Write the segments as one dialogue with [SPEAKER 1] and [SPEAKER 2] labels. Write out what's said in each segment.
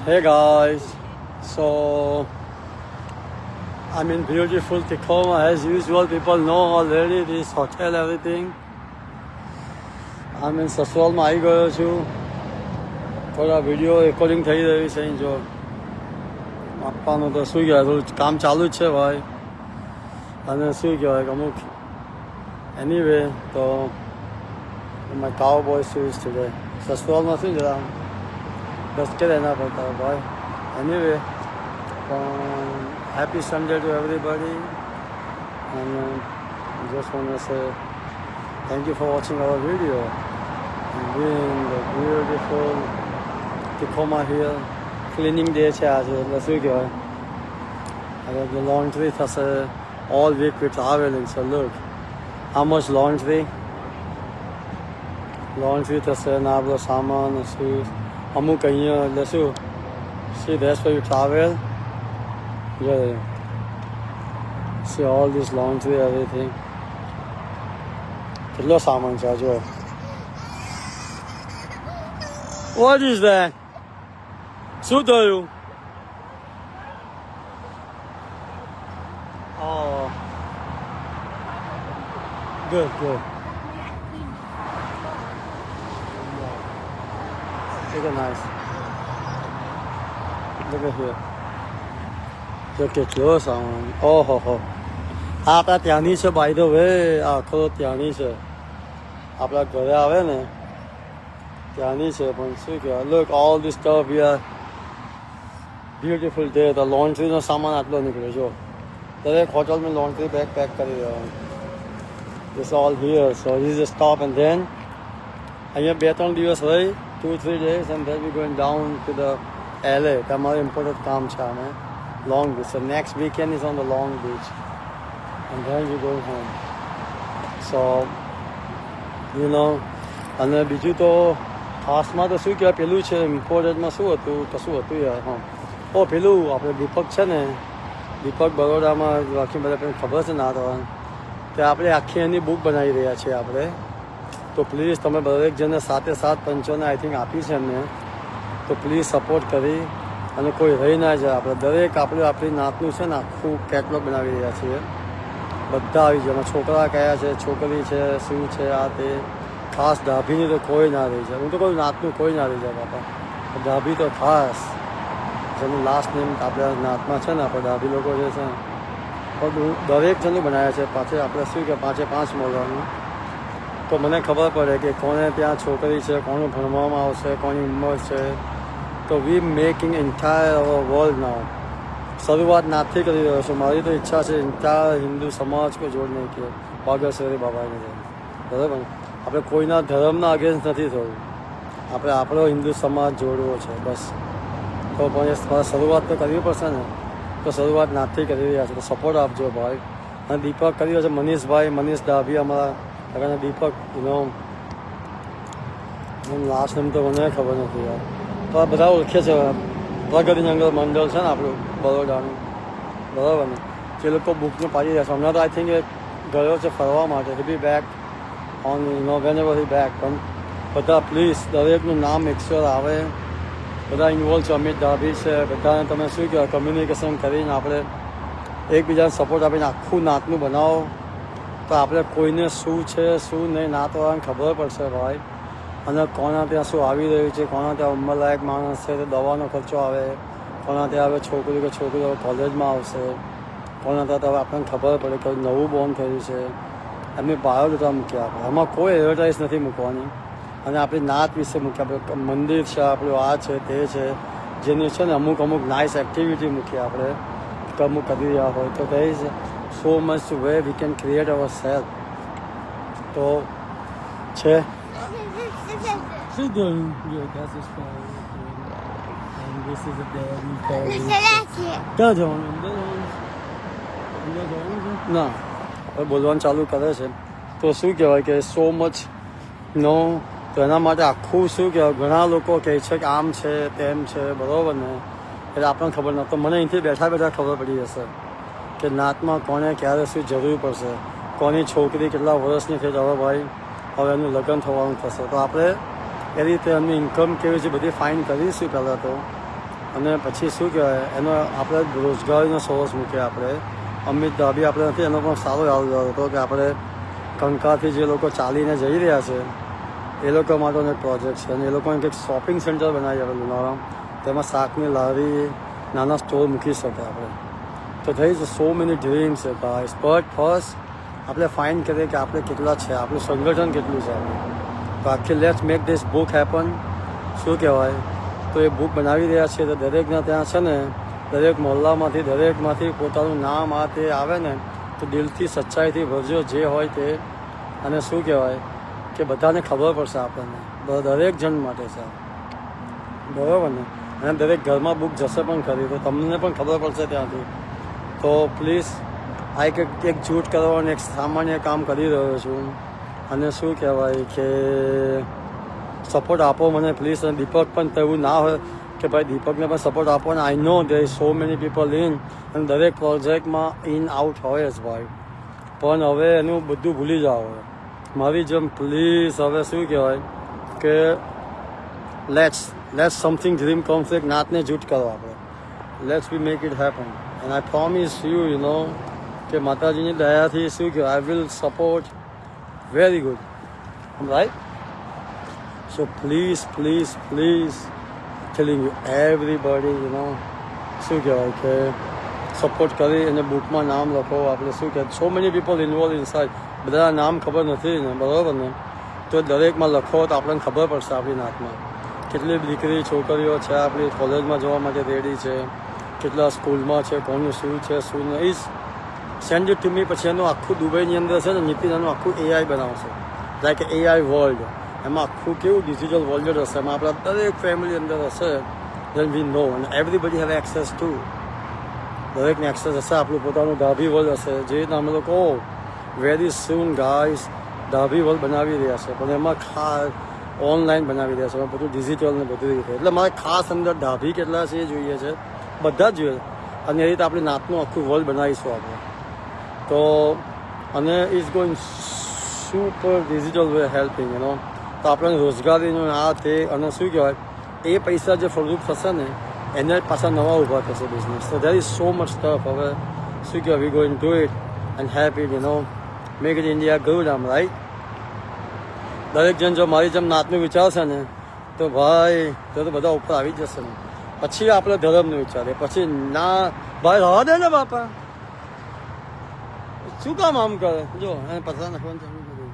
[SPEAKER 1] Hey guys, so I'm in beautiful Tacoma as usual. People know already this hotel, everything. I'm in સસવાલમાં આવી ગયો છું. થોડા video recording થઈ રહી છે. જો આપવાનું તો શું કહેવાય, થોડું કામ ચાલુ જ છે ભાઈ. અને શું કહેવાય કે અમુક એનીવે તો my cowboy shoes today. સસવાલમાં શું જરા બસ કે રહેના પડતા ભાઈ. Anyway, happy Sunday to everybody, and I just want to say thank you for watching our video and being the beautiful Tacoma here. Cleaning day છે આજે, એટલે શું કહેવાય, હવે the laundry થશે. All week we're traveling, so look how much laundry થશે ને આ બધો સામાન શું અમુક અહીંયા એટલે શું see that's why you travel. Yeah, see all this laundry, everything. કેટલો સામાન છે જો. What is that? શું થયું? Oh, good. Look at nice. Look at here. જો કેટલો સામાન. ઓહો હો. આ આપણા ત્યાંની છે બાય ધ વે. આખો ત્યાંની છે, આપણા ઘરે આવે ને ત્યાંની છે. પણ શું કહેવાય, look all this stuff here. Beautiful day. તો લોન્ડ્રીનો સામાન આટલો નીકળ્યો જો. દરેક હોટલમાં લોન્ડ્રી બેગ પેક કરી દેવાનું. This all here. So this is stop and then અહીંયા 2-3 દિવસ રહી, 2-3 days, and then we're going down to the LA. તમારું ઇમ્પોર્ટન્ટ કામ છે અમે Long Beach. So next weekend is on the Long Beach, and then we go home. So you know, અને બીજું તો ખાસમાં તો શું કહેવાય, પેલું છે ઇમ્પોર્ટન્ટમાં શું હતું, કશું હતું યાર. હા, પેલું આપણે દીપક છે ને, દીપક બરોડામાં બાકી બધા ખબર છે ના તો તે આપણે આખી એની બુક બનાવી રહ્યા છીએ આપણે. તો પ્લીઝ તમે દરેક જણને 7 પંચોને આઈ થિંક આપી છે એમને. તો પ્લીઝ સપોર્ટ કરી અને કોઈ રહી ના જાય. આપણે દરેક આપણી નાતનું છે ને આખું કેટલોગ બનાવી રહ્યા છીએ. બધા આવી જાય. છોકરા કયા છે, છોકરી છે, શું છે, આ તે. ખાસ ડાભીની તો કોઈ ના રહી જાય. હું તો કોઈ નાતનું કોઈ ના રહી જાય બાપા. ડાભી તો ખાસ, જેનું લાસ્ટ નેમ આપણા નાતમાં છે ને, આપણે ડાભી લોકો જે છે દરેક જણનું બનાવ્યા છે. પાછળ આપણે શું કે 5 મળવાનું. તો મને ખબર પડે કે કોને ત્યાં છોકરી છે, કોનું ભણવામાં આવશે, કોની ઉંમર છે. તો વી મેકિંગ એન્ટાયર અવર વર્લ્ડ નાઉ. શરૂઆત નાથી કરી રહ્યો છું. મારી તો ઈચ્છા છે એન્ટાયર હિન્દુ સમાજ કોઈ જોડ નહીં કે વાઘેશ્વરી બાબાની જેમ. બરાબર, આપણે કોઈના ધર્મના અગેન્સ્ટ નથી થવું. આપણે આપણો હિન્દુ સમાજ જોડવો છે બસ. તો પણ શરૂઆત તો કરવી પડશે ને. તો શરૂઆત નાથી કરી રહ્યા છે. તો સપોર્ટ આપજો ભાઈ. અને દીપક કરી રહ્યો છે, મનીષ ડાભી અમારા અને દીપક. લાસ્ટ નેમ તો મને ખબર નથી યાર. તો આ બધા ઓળખે છે. પ્રગતિ જંગલ મંડળ છે ને આપણું બરોડાનું, બરાબર ને. જે લોકો બુકને પાડી રહ્યા છે. હમણાં તો આઈ થિંક એ ગયો છે ફરવા માટે. He be back on whenever he back. પણ બધા પ્લીઝ દરેકનું નામ એક્શ્યોર આવે. બધા ઇન્વોલ્વ છે. અમિત ડાભી છે. બધાને તમે શું કહેવાય કમ્યુનિકેશન કરીને આપણે એકબીજાને સપોર્ટ આપીને આખું નાતનું બનાવો. તો આપણે કોઈને શું છે શું નહીં નાતવાળાને ખબર પડશે ભાઈ. અને કોના ત્યાં શું આવી રહ્યું છે, કોના ત્યાં ઉંમરલાયક માણસ છે તો દવાનો ખર્ચો આવે, કોના ત્યાં હવે છોકરી કે છોકરીઓ કોલેજમાં આવશે, કોના ત્યાં તો હવે આપણને ખબર પડે કે નવું બોર્ન થયું છે. એમની બાયોડેટા મૂક્યા આપણે. આમાં કોઈ એડવર્ટાઇઝ નથી મૂકવાની. અને આપણી નાત વિશે મૂક્યા. આપણે મંદિર છે, આપણું આ છે તે છે, જેની છે ને અમુક નાઇસ એક્ટિવિટી મૂકી આપણે અમુક કરી રહ્યા હોય. તો there is so much way we can create ourselves. તો છે. She's doing good. That's his phone. And this is a daddy phone. ક્યાં જવાનું? ના, હવે બોલવાનું ચાલુ કરે છે. તો શું કહેવાય કે સો મચ નો. તો એના માટે આખું શું કહેવાય, ઘણા લોકો કહે છે કે આમ છે તેમ છે, બરાબર ને. એટલે આપણને ખબર ન. તો મને અહીંથી બેઠા ખબર પડી જશે કે નાતમાં કોને ક્યારે શું જરૂર પડશે, કોની છોકરી કેટલા વર્ષની થઈ. હવે ભાઈ હવે એનું લગ્ન થવાનું થશે. તો આપણે એ રીતે એમની ઇન્કમ કેવી છે બધી ફાઇન કરીશું પહેલાં તો. અને પછી શું કહેવાય એનો આપણે રોજગારીનો સોર્સ મૂકીએ આપણે. અમિત ધાબી આપણે નથી, એનો પણ સારો યાદ હતો કે આપણે કંકાથી જે લોકો ચાલીને જઈ રહ્યા છે એ લોકો માટેનો એક પ્રોજેક્ટ છે અને એ લોકોને કંઈક શોપિંગ સેન્ટર બનાવી આપણે લુણાવાડામાં. તેમાં શાકની લારી, નાના સ્ટોર મૂકી શકે આપણે. તો થઈ ઇઝ સો મેની ડ્રીમ્સ છે ગાઈસ. બટ ફર્સ્ટ આપણે ફાઇન્ડ કરીએ કે આપણે કેટલા છે, આપણું સંગઠન કેટલું છે આપણે. તો આખી let's make this book happen. શું કહેવાય, તો એ બુક બનાવી રહ્યા છીએ. તો દરેકના ત્યાં છે ને, દરેક મોહલ્લામાંથી દરેકમાંથી પોતાનું નામ આ તે આવે ને તો દિલથી સચ્ચાઈથી ભરજો જે હોય તે. અને શું કહેવાય કે બધાને ખબર પડશે આપણને, દરેક જણ માટે છે, બરાબર ને. અને દરેક ઘરમાં બુક જશે પણ ખરી, તો તમને પણ ખબર પડશે ત્યાંથી. તો પ્લીઝ આ એક જૂટ કરવાનું એક સામાન્ય કામ કરી રહ્યો છું. અને શું કહેવાય કે સપોર્ટ આપો મને પ્લીઝ. અને દીપક પણ તેવું ના હોય કે ભાઈ દીપકને પણ સપોર્ટ આપો. અને I know there is so many people in, અને દરેક પ્રોજેક્ટમાં ઇન આઉટ હોય જ ભાઈ. પણ હવે એનું બધું ભૂલી જાઓ મારી જેમ પ્લીઝ. હવે શું કહેવાય કે લેટ્સ સમથિંગ ડ્રીમ કમ્સ. એક નાતને જૂટ કરો આપણે. Let's be make it happen. And I promise you know કે માતાજીની દયાથી શું કહેવાય I will support very good, right. So please please please telling you everybody શું કહેવાય કે સપોર્ટ કરી અને બુકમાં નામ લખો. આપણે શું કહેવાય સો many people involve in side. બધા નામ ખબર નથી ને, બરાબર ને. તો દરેકમાં લખો તો આપણને ખબર પડશે આપણી નાતમાં કેટલી દીકરી છોકરીઓ છે આપણી કોલેજમાં જવા માટે રેડી છે, કેટલા સ્કૂલમાં છે, કોનું શું છે શું નહીં. Send it to me. પછી એનું આખું દુબઈની અંદર છે ને નીતિન એનું આખું AI બનાવશે, લાઈક AI વર્લ્ડ. એમાં આખું કેવું ડિજિટલ વર્લ્ડ હશે, એમાં આપણા દરેક ફેમિલી અંદર હશે. દેન વી નો અને એવરીબડી હેવ એક્સેસ ટુ. દરેકને એક્સેસ હશે, આપણું પોતાનું ધાબી વર્લ્ડ હશે. જે રીતના અમે લોકો વેરી સૂન ગાઈસ ધાબી વર્લ્ડ બનાવી રહ્યા છે, પણ એમાં ખાસ ઓનલાઈન બનાવી રહ્યા છે, બધું ડિજિટલ ને બધી રીતે. એટલે મારે ખાસ અંદર ધાબી કેટલા છે એ જોઈએ છે, બધા જ જોઈએ. અને એ રીતે આપણી નાતનું આખું વર્લ્ડ બનાવીશું આપણે. તો અને is going super digital way helping તો આપણને રોજગારીનું આ તે. અને શું કહેવાય એ પૈસા જે ફળરૂપ થશે ને એને પાછા નવા ઊભા થશે બિઝનેસ. તો દેર ઇઝ સો મચ સ્ટફ. હવે શું કહેવાય વી going to it and happy make it India good. આમ રાઈટ. દરેક જણ જો મારી જેમ નાતનું વિચારશે ને તો ભાઈ તો બધા ઉપર આવી જશે ને. પછી આપણે ધર્મનું વિચારીએ, પછી ના ભાઈ રવા દે ને બાપા, શું કામ આમ કરે. જો એને પથરા નાખવાનું ચાલુ કર્યું,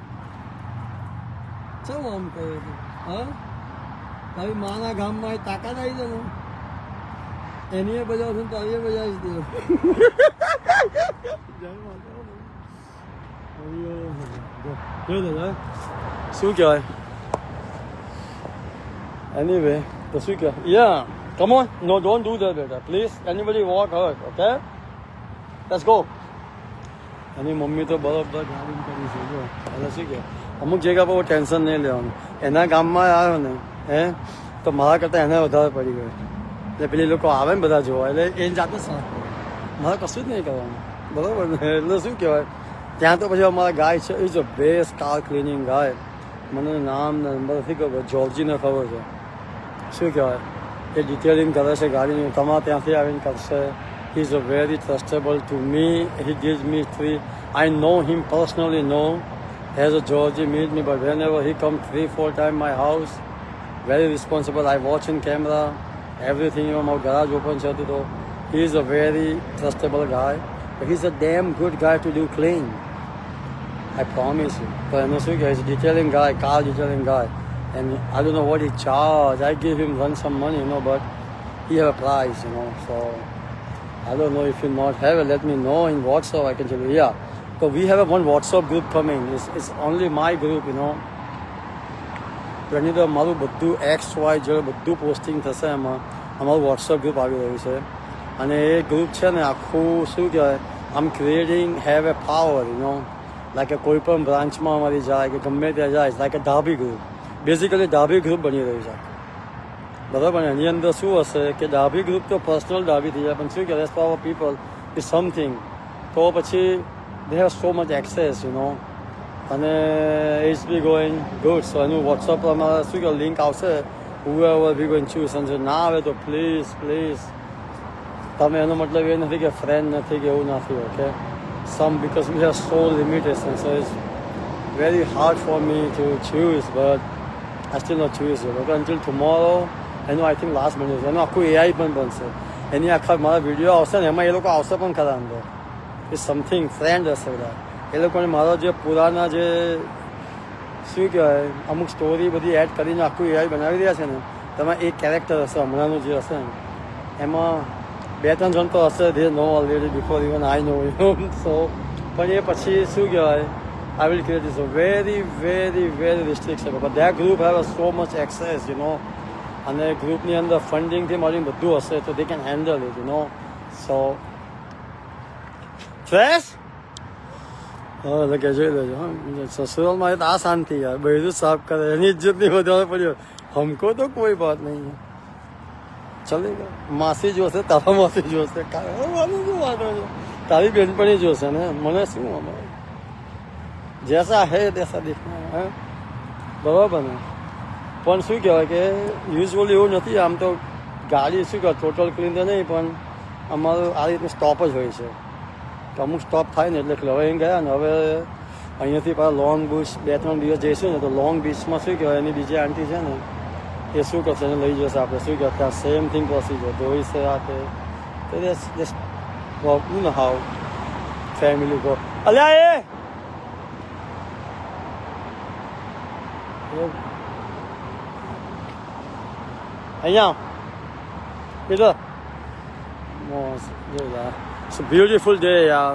[SPEAKER 1] શું આમ કરે. હા તારી માના ગામમાં તાકાત આવી છે ને એની બજાવશે ને તારી બજાવીશ દે. શું કહેવાય એનીવે તો શું કહેવાય ya come on no don't do that બેટા please. Anybody walk hurt okay let's go. એની મમ્મી તો બરોબર ગાડી કરી છે જો. એટલે શું કે અમુક જગ્યા પર ટેન્શન નહીં લેવાનું. એના ગામમાં આવ્યો ને તો મારા કરતાં એને વધારે પડી ગયો. એટલે પેલી લોકો આવે ને બધા જોવા એટલે એ જાતે સાફ કરે, મારે કશું જ નહીં કરવાનું, બરાબર ને. એટલે શું કહેવાય ત્યાં તો પછી અમારા ગાય છે is a best car cleaning guy. મને નામ નંબર નથી ખબર, જોર્જીને ખબર છે. શું કહેવાય એ ડિટેલિંગ કરે છે ગાડીની, તમારે ત્યાંથી આવીને કરશે. He is a very trustable to me. He gives me free. I know him personally, as a Georgie meet me, but whenever he comes 3-4 times my house, very responsible. I watch in camera, everything. My garage open છે તો he is a very trustable guy. But he's a damn good guy to do clean. I promise you. So he's a detailing guy, car detailing guy. And I don't know what he charge. I give him run some money, but he have a price, so I don't know if you not have it, let me know in WhatsApp, I can tell you. Yeah. So we have one WhatsApp group coming. It's only my group, એની તો અમારું બધું XY બધું posting થશે એમાં. અમારું WhatsApp group આવી રહ્યું છે અને એ ગ્રુપ છે ને આખું શું કહેવાય આમ creating have a power like કે કોઈ પણ બ્રાન્ચમાં અમારી જાય કે ગમે ત્યાં જાય લાઈક એ ધાબી ગ્રુપ. બેઝિકલી ધાબી ગ્રુપ બની રહ્યું છે બરાબર. એની અંદર શું હશે કે ડાબી ગ્રુપ તો પર્સનલ ડાબી થઈ જાય, પણ શું કે rest power people is something. તો પછી they have so much access અને ઇટ્સ બી ગોઈંગ ગુડ. સો એનું વોટ્સઅપ પર અમારે શું કે લિંક આવશે whoever we going to choose and જો ના આવે તો પ્લીઝ તમે એનો મતલબ એ નથી કે ફ્રેન્ડ નથી કે એવું નથી okay some because we have so limitations so it's very hard for me to choose but I still not choose it okay until tomorrow એનું આઈ થિંક લાસ્ટ બન્યું છે એનું આખું AI પણ બનશે એની આખા મારા વિડીયો આવશે ને એમાં એ લોકો આવશે પણ ખરા અંદર એ સમથિંગ ફ્રેન્ડ હશે બધા એ લોકોને મારા જે પુરાના જે શું કહેવાય અમુક સ્ટોરી બધી એડ કરીને આખું AI બનાવી રહ્યા છે ને તેમાં એક કેરેક્ટર હશે હમણાંનું જે હશે ને એમાં 2-3 જણ તો હશે they know already before even I know you so પણ એ પછી શું કહેવાય I will create this very restriction but that group have so much access you know અને ગ્રુપની અંદર ફંડિંગથી મળીને બધું હશે તો they can handle it you know so fresh હા એટલે જોઈ લેજો હા સસુરાલમાં આ શાંતિ યાર બધું સાફ કરે એની ઇજ્જત નહીં વધારે પડ્યો હમકો તો કોઈ બાત નહીં ચલેગા માસી જોશે તારા માસી જોશે તારી બેનપણી જોશે ને મને શું અમારે જેસા હે તેસા દેખના હે બરાબર ને પણ શું કહેવાય કે યુઝ્યુઅલી એવું નથી આમ તો ગાડી શું કહેવાય ટોટલ ક્લીન તો નહીં પણ અમારું આ રીતનું સ્ટોપ જ હોય છે તો અમુક સ્ટોપ થાય ને એટલે હવે અહીં ગયા ને હવે અહીંયાથી પાછા લોંગ બીચ 2-3 દિવસ જઈશું ને તો લોંગ બીચમાં શું કહેવાય એની બીજી આંટી છે ને એ શું કરશે એને લઈ જશે આપણે શું કહેવાય ત્યાં સેમ થિંગ પ્રોસીજર ધોઈ છે આપે તો just you know how family go અલ્યા એ અહીંયા બીજો ઇટ્સ બ્યુટીફુલ ડે યાર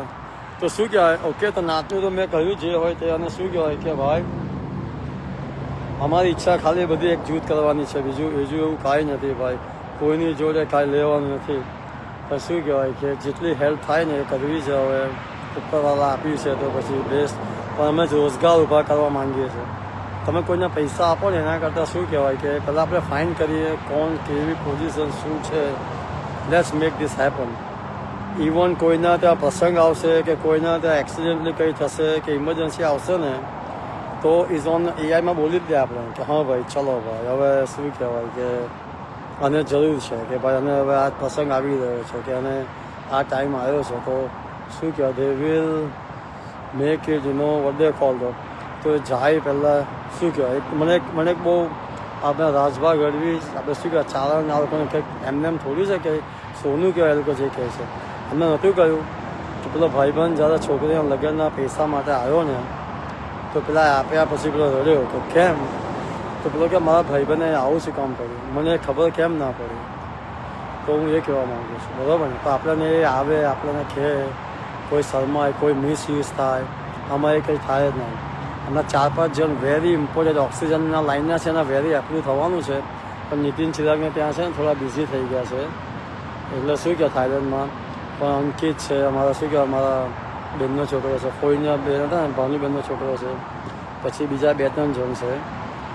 [SPEAKER 1] તો શું કહેવાય ઓકે તો નાતનું તો મેં કહ્યું જે હોય તે અને શું કહેવાય કે ભાઈ અમારી ઈચ્છા ખાલી બધી એક જૂથ કરવાની છે બીજું એવું કાંઈ નથી ભાઈ કોઈની જોડે કાંઈ લેવાનું નથી પણ શું કહેવાય કે જેટલી હેલ્પ થાય ને એ કરવી છે હવે ઉપરવાળા આપ્યું છે તો પછી બેસ્ટ પણ અમે રોજગાર ઊભા કરવા માંગીએ છીએ તમે કોઈને પૈસા આપો ને એના કરતાં શું કહેવાય કે પહેલાં આપણે ફાઇન કરીએ કોણ કેવી પોઝિશન શું છે let's make this happen even કોઈના ત્યાં પ્રસંગ આવશે કે કોઈના ત્યાં એક્સિડન્ટલી કંઈ થશે કે ઇમરજન્સી આવશે ને તો ઇઝ ઓન એઆઈમાં બોલી જ દે આપણે કે હા ભાઈ ચલો ભાઈ હવે શું કહેવાય કે આને જરૂર છે કે ભાઈ અને હવે આ પ્રસંગ આવી રહ્યો છે કે અને આ ટાઈમ આવ્યો છે તો શું કહેવાય they will make it you know what they call દો તો જાય પહેલાં શું કહેવાય મને બહુ આપણે રાજભા ગઢવી આપણે શું કહેવાય ચારણ આ લોકોને કંઈક એમને એમ થોડું છે કે સોનું કહેવાય એ લોકો જે કહે છે એમને નહોતું કહ્યું કે પેલો ભાઈબંધ જ્યારે છોકરીના લગ્નના પૈસા માટે આવ્યો ને તો પેલા આપ્યા પછી પેલો રડ્યો કે કેમ તો પેલો કે મારા ભાઈબંધે આવું શું કામ કર્યું મને ખબર કેમ ના પડી તો હું એ કહેવા માગું છું બરાબર ને તો આપણને એ આવે આપણને કહે કોઈ શરમાય કોઈ મિસયુઝ થાય આમાં એ કંઈ થાય જ નહીં હમણાં 4-5 જણ વેરી ઇમ્પોર્ટન્ટ ઓક્સિજનના લાઇનના છે એના વેરી એપ્રુવ થવાનું છે પણ નીતિન ચિરાગને ત્યાં છે ને થોડા બિઝી થઈ ગયા છે એટલે શું કહે થાઈલેન્ડમાં પણ અંકિત છે અમારા શું કહેવાય અમારા બેનનો છોકરો છે ફોઈના બેન હતા ને ભાનુબેનનો છોકરો છે પછી બીજા 2-3 જણ છે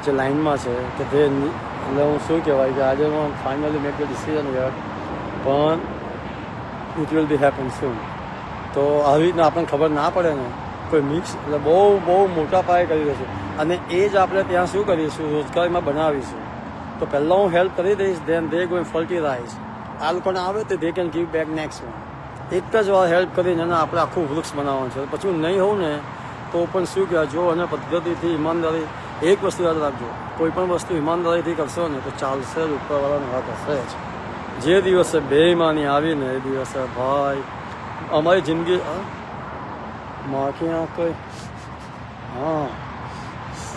[SPEAKER 1] જે લાઇનમાં છે કે તે એટલે હું શું કહેવાય કે આજે હું finally make the decision year પણ ઇટ વિલ બી હેપન સૂન તો આવી રીતના આપણને ખબર ના પડે ને કોઈ મિક્સ એટલે બહુ મોટા પાયે કરી દઈશું અને એ જ આપણે ત્યાં શું કરીશું રોજગારીમાં બનાવીશું તો પહેલાં હું હેલ્પ કરી દઈશ દેન દે ગોઈંગ ફર્ટિલાઇઝ આ લોકોને આવે તો they can give back next one એક જ વાર હેલ્પ કરીને એને આપણે આખું વૃક્ષ બનાવવાનું છે પછી હું નહીં હોઉં ને તો પણ શું કહેવાય જો અને પદ્ધતિથી ઈમાનદારી એક વસ્તુ યાદ રાખજો કોઈ પણ વસ્તુ ઈમાનદારીથી કરશો ને તો ચાલશે જ ઉપરવાળાનો હાથ હશે જ જે દિવસે બેઈમાની આવી ને એ દિવસે ભાઈ અમારી જિંદગી માખી આ કોઈ હા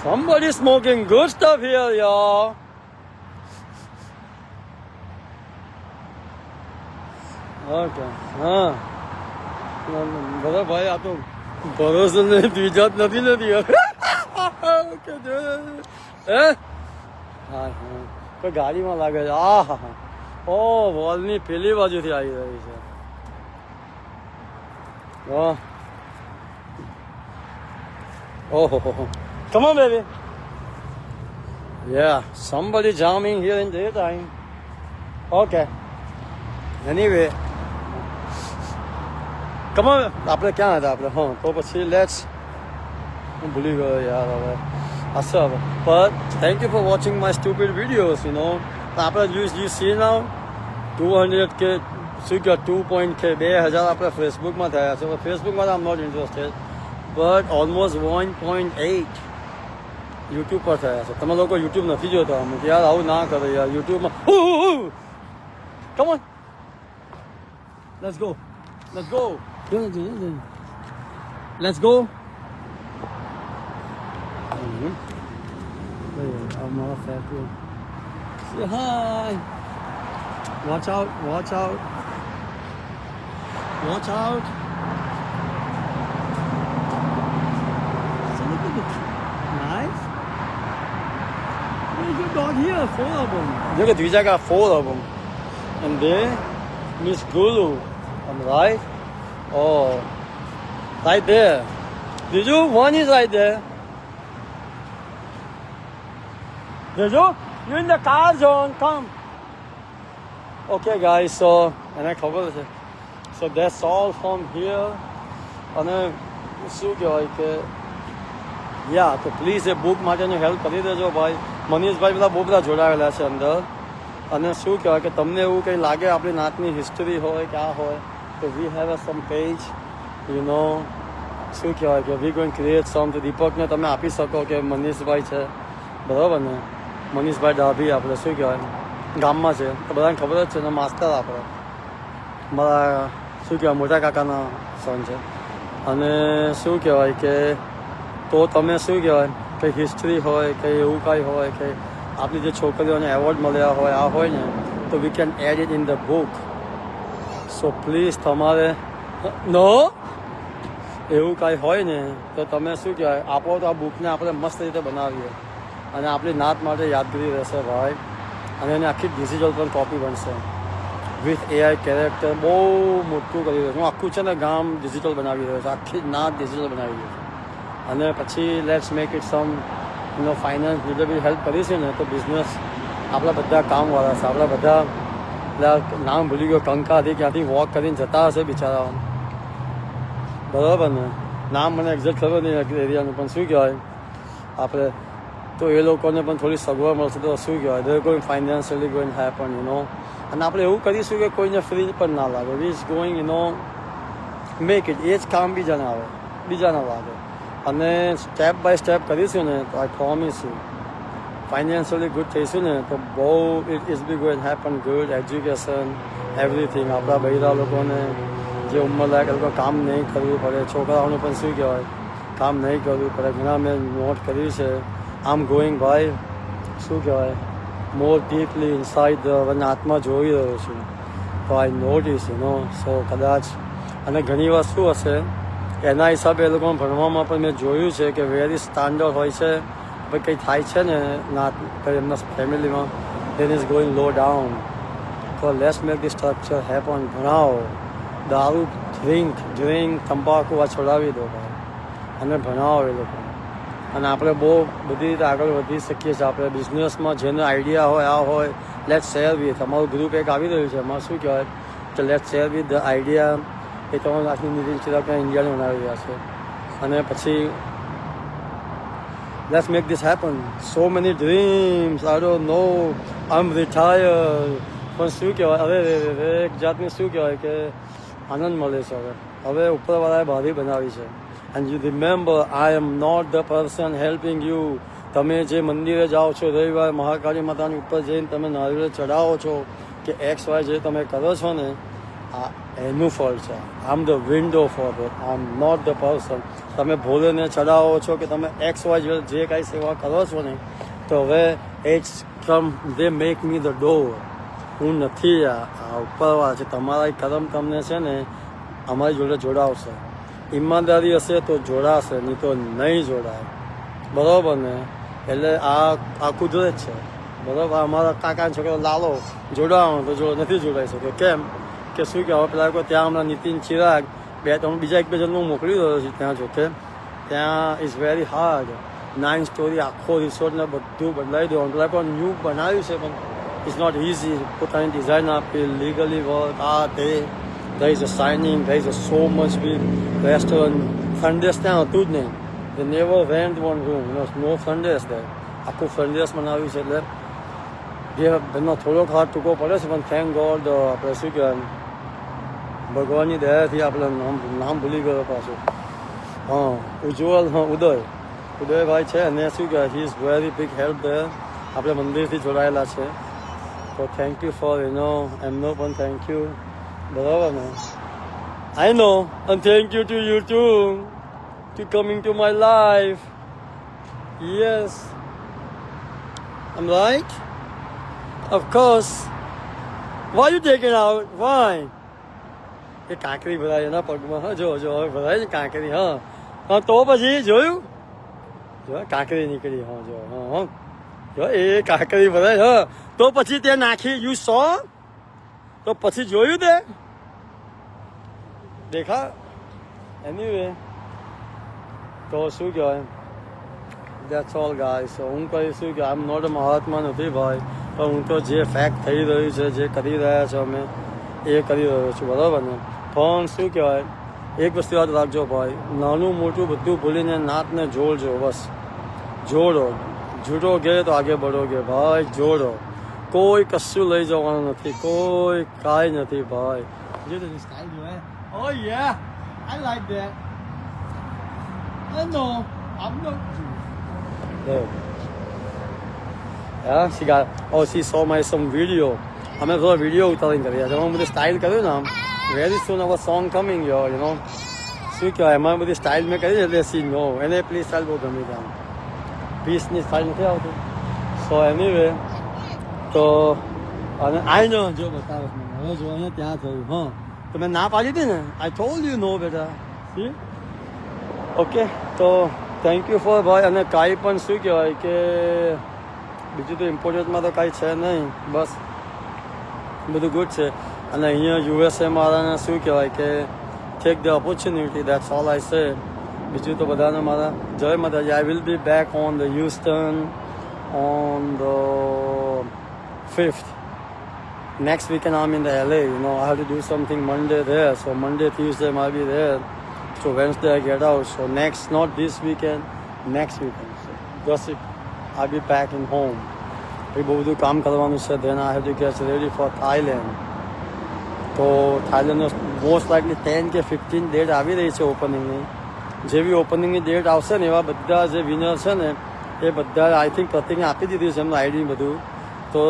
[SPEAKER 1] somebody smoking good stuff here y'all okay હા બધા ભાઈ આ તો ભરોસો ને દ્વિજાત નથી હે હા હા કોઈ ગાડીમાં લાગે છે આ હા ઓ વોલની પેલી બાજુથી આવી રહી છે વાહ ઓહો come on baby yeah somebody jamming here in daytime okay anyway come on આપણે ક્યાં હતા આપણે હા તો પછી લેટ્સ હું ભૂલી ગયો યાર હવે હશે હવે. But thank you for watching my stupid videos, you know. આપણે you see now 200K શું કહે 2.2000 આપણે ફેસબુકમાં થયા છે. ફેસબુકમાં આમ not interested, but almost 1.8 YouTube પર થયા છે. તમે લોકો યુટ્યુબ નથી જોતા અમુક, યાર આવું ના કરો યાર યુટ્યુબમાં. Come on, let's go, let's go, let's go. અમારા factory. Say hi. Watch out, watch out. Watch out. So look at it. Nice. There's your dog here, 4 of them. Look at Dvija got 4 of them. And there, Miss Gulu. I'm right. Oh, right there. Did you? One is right there. Did you? You're in the car zone. Come. Okay, guys. So, and I cover it. So that's all from here. અને શું કહેવાય કે યા તો please A book માટેની help કરી દેજો ભાઈ. મનીષભાઈ બધા બહુ બધા જોડાયેલા છે અંદર. અને શું કહેવાય કે તમને એવું કંઈ લાગે આપણી નાતની હિસ્ટ્રી હોય કે આ હોય તો we have a some page, you know. શું કહેવાય કે વી ગોઈંગ ક્રિએટ સમ. તો દીપકને તમે આપી શકો કે મનીષભાઈ છે બરાબર ને, મનીષભાઈ ડાભી આપણે શું કહેવાય ગામમાં છે તો બધાને ખબર જ છે ને, માસ્તર આપણે મારા શું કહેવાય મોટા કાકાના સન છે. અને શું કહેવાય કે તો તમે શું કહેવાય કંઈ હિસ્ટ્રી હોય કે એવું કાંઈ હોય કે આપણી જે છોકરીઓને એવોર્ડ મળ્યા હોય આ હોય ને તો we can add it in the book. So please તમારે નો એવું કાંઈ હોય ને તો તમે શું કહેવાય આપો તો આ બુકને આપણે મસ્ત રીતે બનાવીએ અને આપણી નાત માટે યાદગીરી રહેશે ભાઈ. અને એને આખી ડિજિટલ પણ કોપી બનશે વિથ AI કેરેક્ટર. બહુ મોટું કરી રહ્યું છું હું. આખું છે ને ગામ ડિજિટલ બનાવી રહ્યો છે, આખી નાત ડિજિટલ બનાવી રહ્યો છે. અને પછી લેટ્સ મેક ઇટ સમ એનો ફાઇનાન્સ બીજે બી હેલ્પ કરીશું ને તો બિઝનેસ આપણા બધા કામવાળા છે. આપણા બધા નામ ભૂલી ગયો, કંકાથી ક્યાંથી વોક કરીને જતા હશે બિચારાઓ બરાબર ને. નામ મને એક્ઝેક્ટ ખબર નહીં એરિયાનું, પણ શું કહેવાય આપણે તો એ લોકોને પણ થોડી સગવડ મળશે તો શું કહેવાય દે કોઈ financially going happen you know. અને આપણે એવું કરીશું કે કોઈને ફ્રી પણ ના લાગે. We is going you know make it. એ જ કામ બીજાને આવે, બીજાને લાગે. અને સ્ટેપ બાય સ્ટેપ કરીશું ને તો આઈ પ્રોમિસ યુ ફાઇનાન્શિયલી ગુડ થઈશું ને તો બહુ it is B going happen good. Education everything. આપણા બૈરા લોકોને જે ઉંમરલાયક એ લોકો કામ નહીં કરવું પડે, છોકરાઓનું પણ શું કહેવાય કામ નહીં કરવું પડે. ઘણા મેં નોટ કર્યું છે. આમ ગોઈંગ ભાઈ શું કહેવાય મોર ડીપલી ઇનસાઇડ ધ આત્મા જોઈ રહ્યો છું તો આઈ નોટિસ યુ નો. સો કદાચ અને ઘણી વાર શું હશે એના હિસાબે એ લોકોને ભણવામાં પણ મેં જોયું છે કે વેરી સ્ટાન્ડર્ડ હોય છે. ભાઈ કંઈ થાય છે ને નાત એમના ફેમિલીમાં દેન ઇઝ ગોઈંગ લો ડાઉન. તો let's make the structure happen. ભણાવો, દારૂ ડ્રિંક તંબાકુ આ છોડાવી દો ભાઈ અને ભણાવો એ લોકો. અને આપણે બહુ બધી રીતે આગળ વધી શકીએ છીએ. આપણે બિઝનેસમાં જેનો આઈડિયા હોય આ હોય લેટ શેર વિથ. અમારું ગ્રુપ એક આવી રહ્યું છે એમાં શું કહેવાય કે let share with the idea. એ તમારું આખી નીતિન ચિરાગના ઇન્ડિયાને બનાવી રહ્યા છે. અને પછી let's make this happen. So many dreams I don't know I am retired. પણ શું કહેવાય હવે એક જાતની શું કહેવાય કે આનંદ મળે છે. હવે ઉપરવાળાએ બારી બનાવી છે. And you remember, I am not the person helping you. તમે જે મંદિરે જાઓ છો રવિવાર મહાકાળી માતાની ઉપર જઈને તમે નારિયેળ ચડાવો છો કે XY જે તમે કરો છો ને આ એનું ફળ છે. I am the window for that. I am not the person. તમે ભોલેને ચડાવો છો કે તમે XY જે કાંઈ સેવા કરો છો ને તો હવે it's come they make me the door. હું નથી આ ઉપરવાળા છે. તમારા કર્મ તમને છે ને અમારી જોડે જોડાવશે. ઈમાનદારી હશે તો જોડાશે, નહીં તો નહીં જોડાય બરાબર ને. એટલે આ કુદરત છે બરાબર. અમારા કાકાનો છોકરો લાલો જોડાવાનો તો નથી જોડાઈ શકે. કેમ કે શું કે હવે પેલા ત્યાં હમણાં નીતિન ચિરાગ 2-3 બીજા 1-2 જણનું મોકલી રહ્યો છે ત્યાં. જોકે ત્યાં ઇઝ વેરી હાર્ડ. 9 સ્ટોરી આખો રિસોર્ટને બધું બદલાવી દેવાનું. પેલા પણ ન્યૂ બનાવ્યું છે પણ ઇટ્સ નોટ ઇઝી. પોતાની ડિઝાઇન આપી લીગલી વર્ક આ તે. There is a signing, there is a so much big restaurant. Sundays ત્યાં હતું જ નહીં. they never rent one room, you know, no front desk there. આખું front desk બનાવ્યું છે એટલે એનો થોડોક હાથ ટૂંકો પડે છે પણ થેન્ક ગોડ આપણે શું કહેવાય ભગવાનની દયાથી આપણે નામ ભૂલી ગયો પાછું હા ઉજ્જવલ હા ઉદયભાઈ છે અને શું કહેવાય he is very big help their આપણે મંદિરથી જોડાયેલા છે તો થેન્ક યુ ફોર એમનો પણ થેન્ક યુ બરાબર ને I know and thank you too you too coming to my life. Yes, I'm right. Of course. Why you taking out? Why? એ કાંકરી ભરાય એના પગમાં હા જો હવે ભરાય છે કાંકરી હા તો પછી જોયું જો કાંકરી નીકળી હા જો હા જો એ કાંકરી ભરાય હા તો પછી તે નાખી યુ સો તો પછી જોયું તે દેખા એનીવે તો શું કહેવાય દેટ્સ ઓલ ગાઈસ સો હું કહીશ શું કે આઈ એમ નોટ અ મહાત્મા નથી ભાઈ પણ હું તો જે ફેક્ટ થઈ રહ્યું છે જે કરી રહ્યા છો અમે એ કરી રહ્યો છું બરાબર ને પણ શું કહેવાય એક વસ્તુ યાદ રાખજો ભાઈ નાનું મોટું બધું ભૂલીને નાતને જોડજો બસ જોડો જુડોગે તો આગે બઢોગે ભાઈ જોડો કોઈ કશું લઈ જવાનું નથી કોઈ કાંઈ નથી ભાઈ જો તેની સ્ટાઇલ જો hey oh ya I like that No, I'm not. Yeah, she saw my some video. અમે થોડો વિડીયો ઉતારીને કર્યા એમાં બધી સ્ટાઇલ કર્યું ને આમ very soon our song coming your you know શું કહેવાય એમાં બધી સ્ટાઇલ મેં કરી એટલે સી નો એને પેલી સ્ટાઇલ બહુ ગમી હતી આમ પીસની સ્ટાઇલ નથી આવતી સો એનીવે તો અને આઈ નો જો બતાવે મને હવે જો અહીંયા ત્યાં થયું હા તો મેં ના પાડી હતી ને આઈ ટોલ્ડ યુ નો બેટા સી ઓકે તો થેન્ક યુ ફોર ભાઈ અને કાંઈ પણ શું કહેવાય કે બીજું તો ઇમ્પોર્ટન્ટમાં તો કાંઈ છે નહીં બસ બધું ગુડ છે અને અહીંયા યુએસએ મારાને શું કહેવાય કે take the opportunity that's all આઈ સે બીજું તો બધાને મારા જય માતાજી I will be back on the Houston on the 5th next weekend I'm in the LA you know I have to do something Monday there so Monday Tuesday might be there so Wednesday I get out so next not this weekend next weekend so gossip I'll be back in home એ બહુ બધું કામ કરવાનું છે then I have to get ready for Thailand તો થાઈલેન્ડનો most likely 10 કે 15 date આવી રહી છે ઓપનિંગની જેવી ઓપનિંગની ડેટ આવશે ને એવા બધા જે વિનર છે ને એ બધા આઈ થિંક પ્રતિકને આપી દીધી છે એમનું આઈડી બધું તો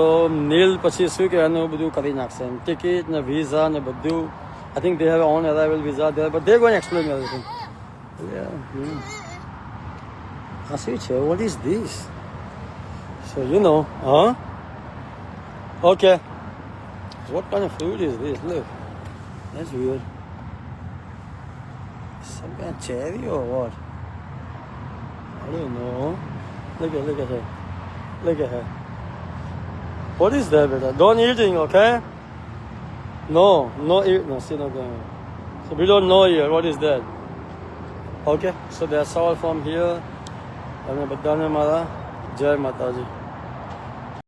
[SPEAKER 1] નીલ પછી શું કે એનું બધું કરી નાખશે એમ ટિકિટ ને વિઝા ને બધું I think they have own arrival visa there, but they're going to explain everything. Yeah. I see, what is this? So, you know, huh? Okay. What kind of fruit is this? Look. That's weird. Some kind of cherry or what? I don't know. Look at her. Look at her. What is that, beta? Don't eating, okay? No, still not going. So we don't know yet. What is that? Okay, so that's all from here. અને બધાને મારા જય માતાજી.